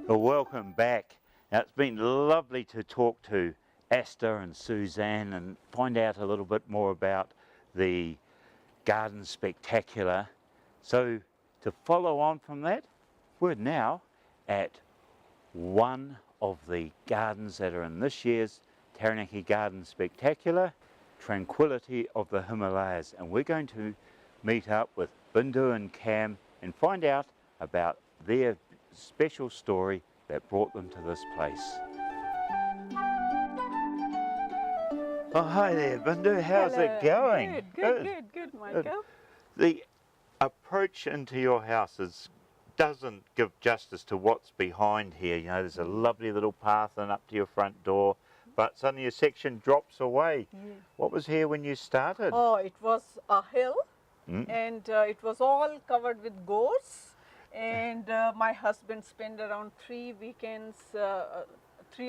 Well, welcome back. Now, it's been lovely to talk to Asta and Suzanne and find out a little bit more about the Garden Spectacular. So, to follow on from that, we're now at one of the gardens that are in this year's Taranaki Garden Spectacular, Tranquility of the Himalayas. And we're going to meet up with Bindu and Kam and find out about their special story that brought them to this place. Oh, hi there, Bindu. How's it going? Good, Michael. The approach into your house doesn't give justice to what's behind here. You know, there's a lovely little path and up to your front door, but suddenly a section drops away. Yeah. What was here when you started? Oh, it was a hill, and it was all covered with gorse. And my husband spent around 3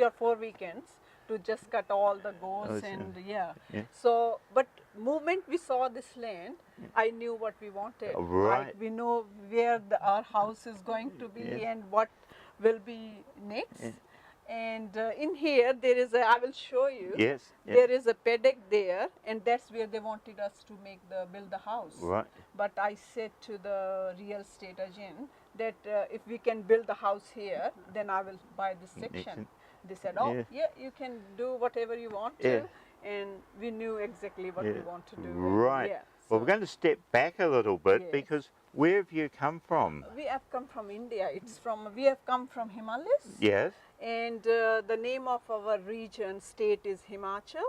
or 4 weekends to just cut all the gorse yeah. So, but moment we saw this land, I knew what we wanted. Right. We know where our house is going to be and what will be next. And in here there is I will show you. Yes. There is a paddock there, and that's where they wanted us to build the house. Right. But I said to the real estate agent that if we can build the house here, then I will buy this section. They said, oh, yeah, you can do whatever you want to. And we knew exactly what we want to do. Right. Yeah, well, we're going to step back a little bit because where have you come from? We have come from India. We have come from Himalayas. Yes. And the name of our region, state is Himachal.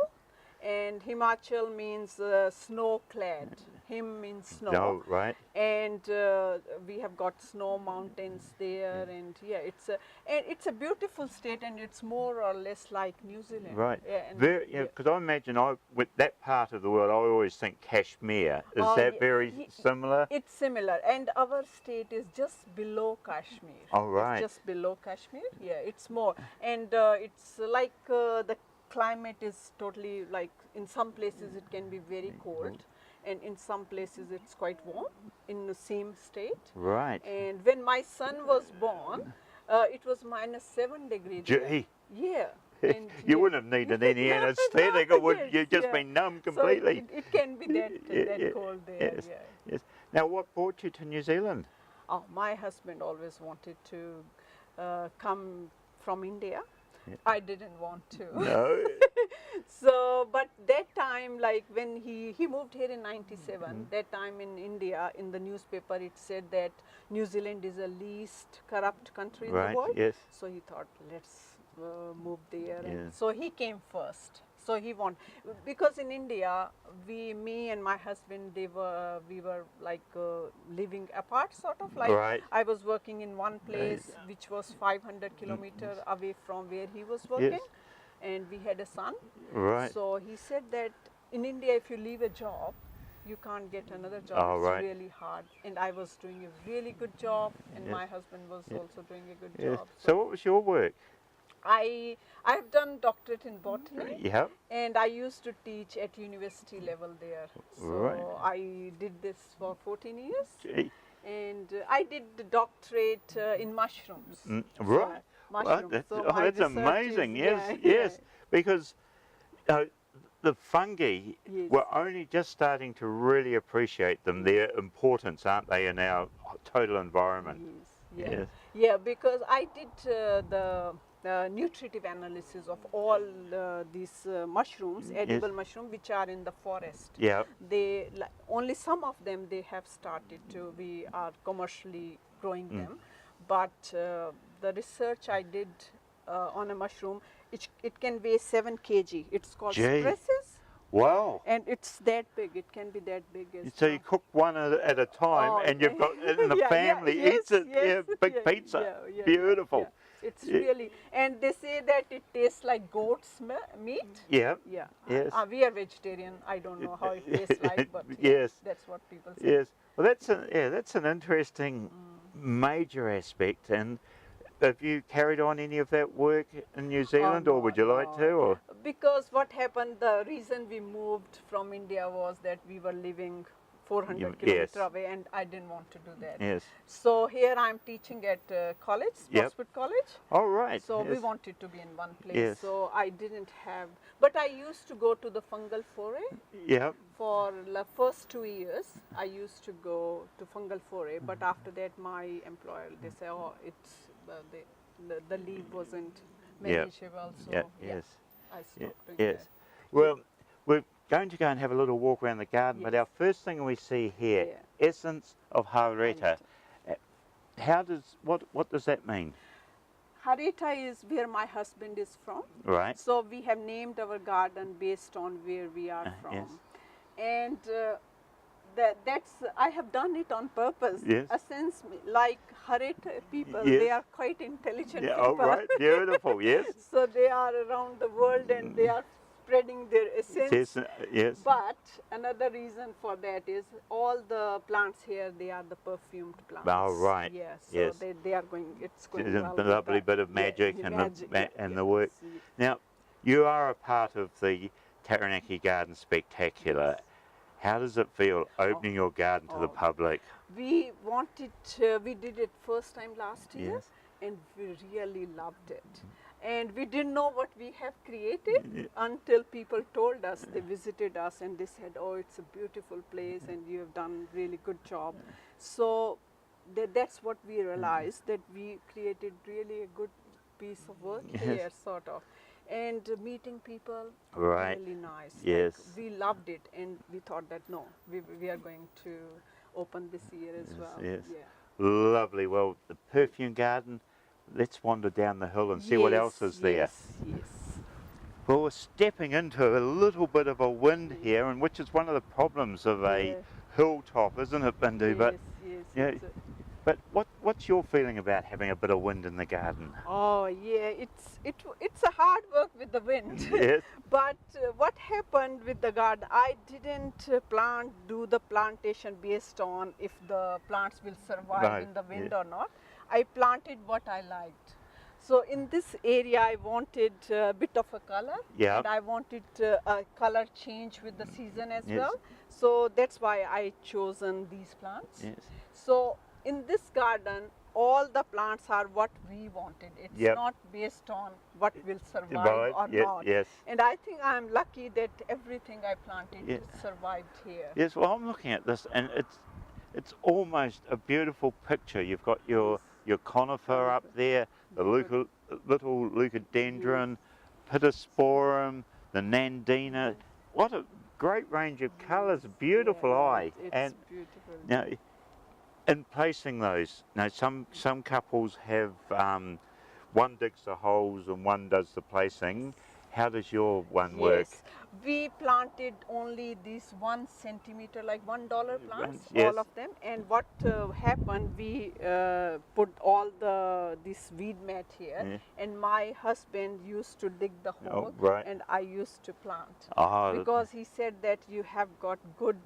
And Himachal means snow-clad. Him means snow. No, right. And we have got snow mountains there, and it's a beautiful state, and it's more or less like New Zealand. Right. Because I imagine with that part of the world, I always think Kashmir. Is that very similar? It's similar, and our state is just below Kashmir. Oh, right. It's just below Kashmir. Yeah, it's more, and it's like the climate is totally like in some places it can be very cold. And in some places it's quite warm in the same state. Right. And when my son was born, it was -7 degrees. Gee. Yeah. And you wouldn't have needed any anesthetic, or would you just been numb completely? So it can be that cold there. Yes. Yes. Now, what brought you to New Zealand? Oh, my husband always wanted to come from India. I didn't want to. No. So, but that time, like when he moved here in '97, that time in India, in the newspaper, it said that New Zealand is the least corrupt country in the world. Yes. So he thought, let's move there. And so he came first. So he wanted, because in India, me and my husband, we were like living apart, sort of like. Right. I was working in one place which was 500 kilometers away from where he was working, and we had a son. Right. So he said that in India, if you leave a job, you can't get another job. Oh, it's right. really hard. And I was doing a really good job, and my husband was also doing a good job. So what was your work? I have done doctorate in botany. Yeah. And I used to teach at university level there. So I did this for 14 years. Gee. And I did the doctorate in mushrooms. Right. Mushrooms. That's amazing. Yes. Because the fungi, we're only just starting to really appreciate them, their importance, aren't they, in our total environment? Yes. Yeah, because I did the nutritive analysis of all these mushrooms, edible mushrooms, which are in the forest. Yeah. Only some of them they have started to, we are commercially growing them. But the research I did on a mushroom, it can weigh 7 kg. It's called Spresses. Wow. And it's that big. It can be that big. So you cook one at a time, and you've got, and the family eats it, big pizza. Beautiful. Yeah. It's really, and they say that it tastes like goat's meat. Yeah. Yeah. Yes. We are vegetarian. I don't know how it tastes like, but that's what people say. Yes. Well, that's an interesting major aspect. And have you carried on any of that work in New Zealand, or would you like to? Or? Because what happened, the reason we moved from India was that we were living 400 Yes. kilometer away, and I didn't want to do that. Yes. So here I'm teaching at college, Yep. Spotswood College. All right. So we yes. wanted to be in one place. Yes. So I didn't have, but I used to go to the fungal foray. Yep. For the first 2 years, I used to go to fungal foray, but after that, my employer, they say, oh, it's the leave wasn't manageable, so Yep. yeah, Yes. I stopped doing Yes. that. Well, we're going to go and have a little walk around the garden, but Yes. our first thing we see here, Yeah. essence of Hareta. How does what does that mean? Hareta is where my husband is from. Right. So we have named our garden based on where we are from. Yes. And that's, I have done it on purpose. Yes. Since like Hareta people, Yes. they are quite intelligent Yeah. people. Oh, right. Beautiful. Yes. So they are around the world and they are spreading their essence. Yes. Yes. But another reason for that is all the plants here, they are the perfumed plants. Oh, right. Yeah, so Yes. they are going, it's going There's well a with lovely that. bit of Yeah, magic the and magic, the work. yes. Now, you are a part of the Taranaki Garden Spectacular. Yes. How does it feel opening your garden to the Oh. public? We wanted, we did it first time last year, Yes. and we really loved it. And we didn't know what we have created until people told us, they visited us and they said, oh, it's a beautiful place and you have done really good job. So that's what we realized, that we created really a good piece of work here, sort of. And meeting people, Right. really nice. Yes. Like, we loved it, and we thought that no, we are going to open this year as well. Yes. Yeah. Lovely. Well, the perfume garden, let's wander down the hill and see what else is there. Yes, yes. Well, we're stepping into a little bit of a wind here, and which is one of the problems of a Yeah. hilltop, isn't it, Bindu? Yes, But yes, yeah, it's but what's your feeling about having a bit of wind in the garden? oh yeah, it's a hard work with the wind. Yes. But what happened with the garden, I didn't do the plantation based on if the plants will survive Right, in the wind yeah. or not. I planted what I liked. So in this area, I wanted a bit of a color, Yeah. and I wanted a color change with the season as Yes. well. So that's why I chosen these plants. Yes. So in this garden, all the plants are what we wanted. It's Yep. not based on what will survive Right, or yeah, not. yes. And I think I'm lucky that everything I planted Yeah. survived here. Yes, well, I'm looking at this, and it's almost a beautiful picture. You've got your conifer up there, the little leucodendron, pittosporum, the nandina. What a great range of colours, beautiful Yeah, eye. It's And beautiful. now, in placing those, now some couples have one digs the holes and one does the placing. How does your one work? Yes, we planted only these 1 centimeter, like $1 plants, Yes. all of them. And what happened, we put all this weed mat here, Yeah. and my husband used to dig the hole, right. and I used to plant. Oh, Because he said that you have got good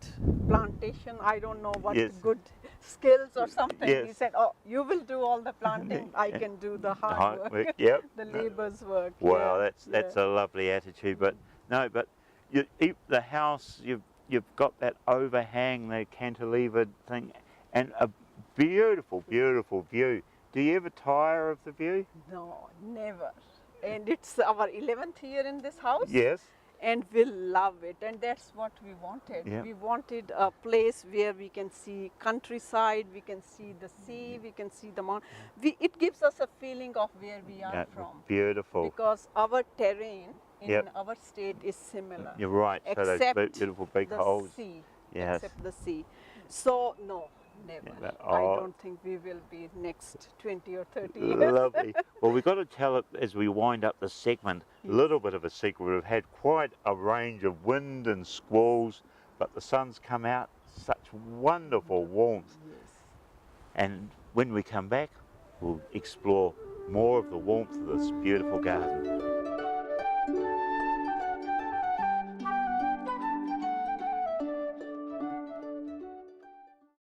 plantation. I don't know what Yes. good skills or something. He Yes. said, oh, you will do all the planting. I can do the hard work. Yep. The labor's work. Wow, yeah, that's yeah. a lovely attitude. But no, but the house, you've got that overhang, the cantilevered thing, and a beautiful, beautiful view. Do you ever tire of the view? No, never. And it's our 11th year in this house. Yes. And we love it, and that's what we wanted. Yeah. We wanted a place where we can see countryside, we can see the sea, we can see the mountain. It gives us a feeling of where we are Yeah, from. beautiful. Because our terrain in Yep. our state is similar. You're right. So those Except beautiful big the holes. sea. Yes. Except the sea. So no, never. Yeah, I oh. don't think we will be next 20 or 30 years. Lovely. Well, we've got to tell it as we wind up the segment, a little bit of a secret. We've had quite a range of wind and squalls, but the sun's come out, such wonderful warmth. Yes. And when we come back, we'll explore more of the warmth of this beautiful garden.